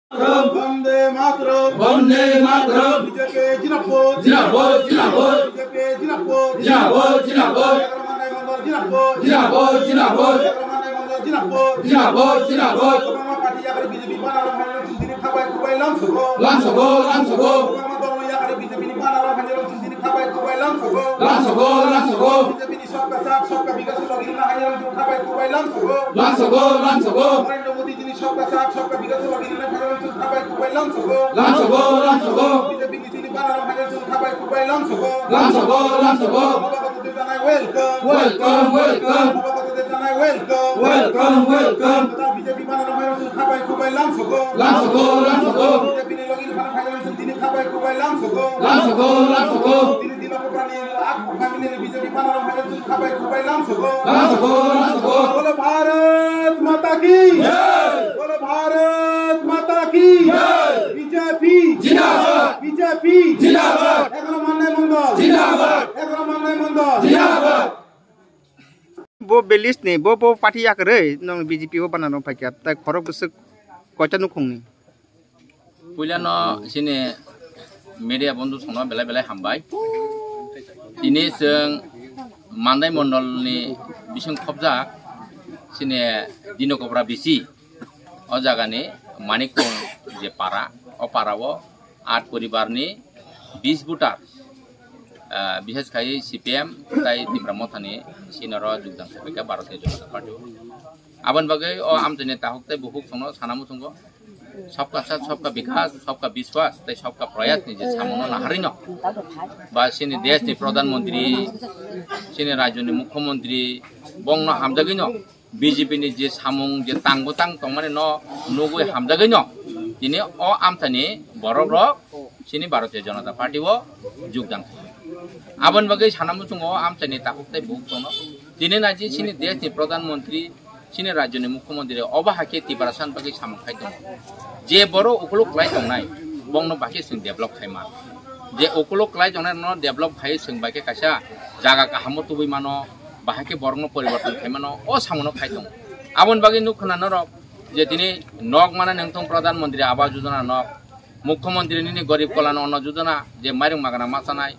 Vande Mataram. Vande Mataram. BJP Dinakobora. Dinakobora. Dinakobora. BJP Dinakobora. Dinakobora. Dinakobora. Dinakobora. Dinakobora. Dinakobora. Dinakobora. Dinakobora. Parti yang ada BJP mana orang mana sendiri kabai kubai Lamsogo. Lamsogo. Lamsogo. Orang yang ada BJP mana orang mana sendiri kabai kubai Lamsogo. Lamsogo. Lamsogo. BJP ni सबका साथ सबका विकास लगी ना हजारों जो खाबाई कुबाई Lamsogo. Lamsogo. Lamsogo. Narendra Modi ji ने सबका साथ सबका विकास लगी ना हजारों जो खाबाई कुबाई Lamsogo. Lamsogo. Lamsogo. BJP ni sini mana orang hजारों जो खाबाई कुबाई Lamsogo. Lamsogo. Lamsogo. Bapak Ketua Tanai welcome. Welcome. Welcome. Bapak Ketua Tanai welcome. Welcome. Welcome. BJP mana orang hजारों जो खाबाई कुबाई Lamsogo. Lamsogo. Lamsogo. BJP ni lagi mana hજાरों जो sini खाबाई कुबाई Lamsogo. Lamsogo. Lamsogo. Dinakobora aku family ni BJP mana orang hજાरों जो खाबाई कुबाई Lamsogo. Lamsogo. Lamsogo. बोलो भारत माता की जय। बोलो भारत माता की जय। बीजेपी जिंदाबाद। बीजेपी जिंदाबाद। एगरो मानने मंगल जिंदाबाद। एगरो मानने मंगल जिंदाबाद। Bo belis ni bo parti yak re nong BJP bo bana romphaikha tai khorok busuk koita nukhung ni puilano sini media bondhu songno belai belai hambai ini seng mandai mondol ni bising khobja sini Dinakobora ADC o jaga ni manikung je para o parawo 8 poribar ni 20 butar বিশেষ খাই CPM তাই তিব্রা মথানি সিনর যোগদান সবাইকে ভারতীয় জনতা party আবন বাগে ও আমজনে তাহকতে বহুক সংনো সানামু সংগ सबका साथ सबका विकास सबका विश्वास ताई सबका प्रयास नि जे सामनो लाहारिन बा सिनि देश नि प्रधानमन्त्री सिनि राज्य नि मुख्यमन्त्री बंगनो हामजागिन BJP नि जे सामुं जे तांगबोतां तंमाने न नगुइ हामजागिन दिने अ आमथानि बरबरक सिनि भारतीय जनता पार्टी वो योगदान आबन बागै सानामु संग आमथानि ताहकते बहुक संनो दिने नाजि सिनि देश नि प्रधानमन्त्री Chini राज्य नि मुख्यमन्त्री अबा हाके तिब्रा सान बागै सामखाय दं जे बरो उखलो क्लाय दंनाय बंगनो बाके जों डेभलप खायमा जे उखलो क्लाय दंनाय न डेभलप खाय जों बाके कासा जागा काहामो तुबै मानो बाहाके बरनो परिवर्तन खायमानो अ सामनो खाय दं आबन बागै नुखनानरक जे दिनै नग माना नोंथं प्रधानमन्त्री आवास योजना नग मुख्यमन्त्री नि गरिब कल्याण अन्न योजना जे माइरं मागना मासानाय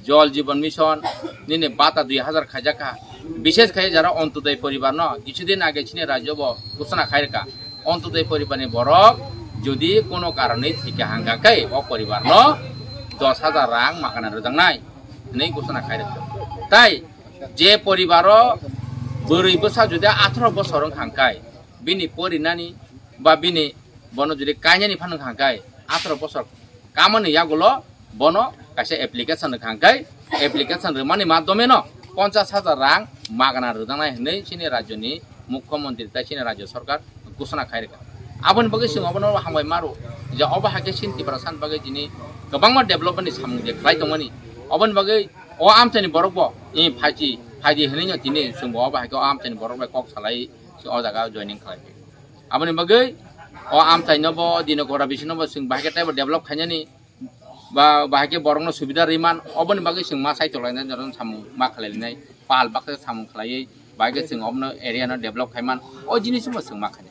जल जीवन मिशन निने बाता 2000 खाजाका विशेष खाय যারা অন্তোদয় পরিবার ন কিছুদিন আগে চিনি রাজ্য ঘোষণা খায়রকা অন্তোদয় পরিবারনি বরক যদি কোনো কারণে থেকে হাঙ্গাকাই ও পরিবার ন 10000 রাং মাকানা রজাংনাই नै ঘোষণা খায়রকা তাই যে পরিবার বড়ই বসা যদি 18 বছর হাঙ্কাই বিনি পরিনানি বা বিনি বন যদি কাইনানি ফান হাঙ্কাই 18 বছর কামনি ইয়াগুলো বন কাছে অ্যাপ্লিকেশন হাঙ্কাই অ্যাপ্লিকেশন রমানি মাধ্যমে ন 50,000 रां मागना रदांनाय नै चिनि राज्यनि मुख्यमन्त्री ता चिनि राज्य सरकार घोषणा खायरका आबन बगे सिङावनो हामबाय मारो जे अबा हाके सिन तिब्रा सान बगे दिनि गोबांमा डेभलपमेन्टनि सामुं जे खाय दंमोनि अबन बगे अ आमथानि बरकबो इ फाइदि होनैनो दिनि जों अबा हाके आमथानि बरकबो कक सालाय अ जागा जयनिं खालाय आबन बगे अ आमथाइनबो Dinakobora बिसिनबो जों बाहाके टाइप डेभलप खायनानि बा बाहाके बरंनो सुबिदा रिमान अबन बागै जों मा साइतलायना जरन सामु मा खालायनाय पाल बाके सामु खालायै बागै जों अबनो एरियानो डेभलप खायमान अ जिनिसबो जों मा खाने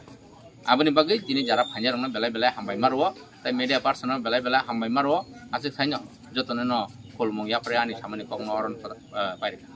आबनि बागै दिनै जारा फाइनारनो बेलाय बेलाय हामबाय मारव ताइ मीडिया पार्सन बेलाय बेलाय हामबाय मारव आसे साइनो जतने न खलमंग याप्रे आनि सामनि कगनो अरन पाइरका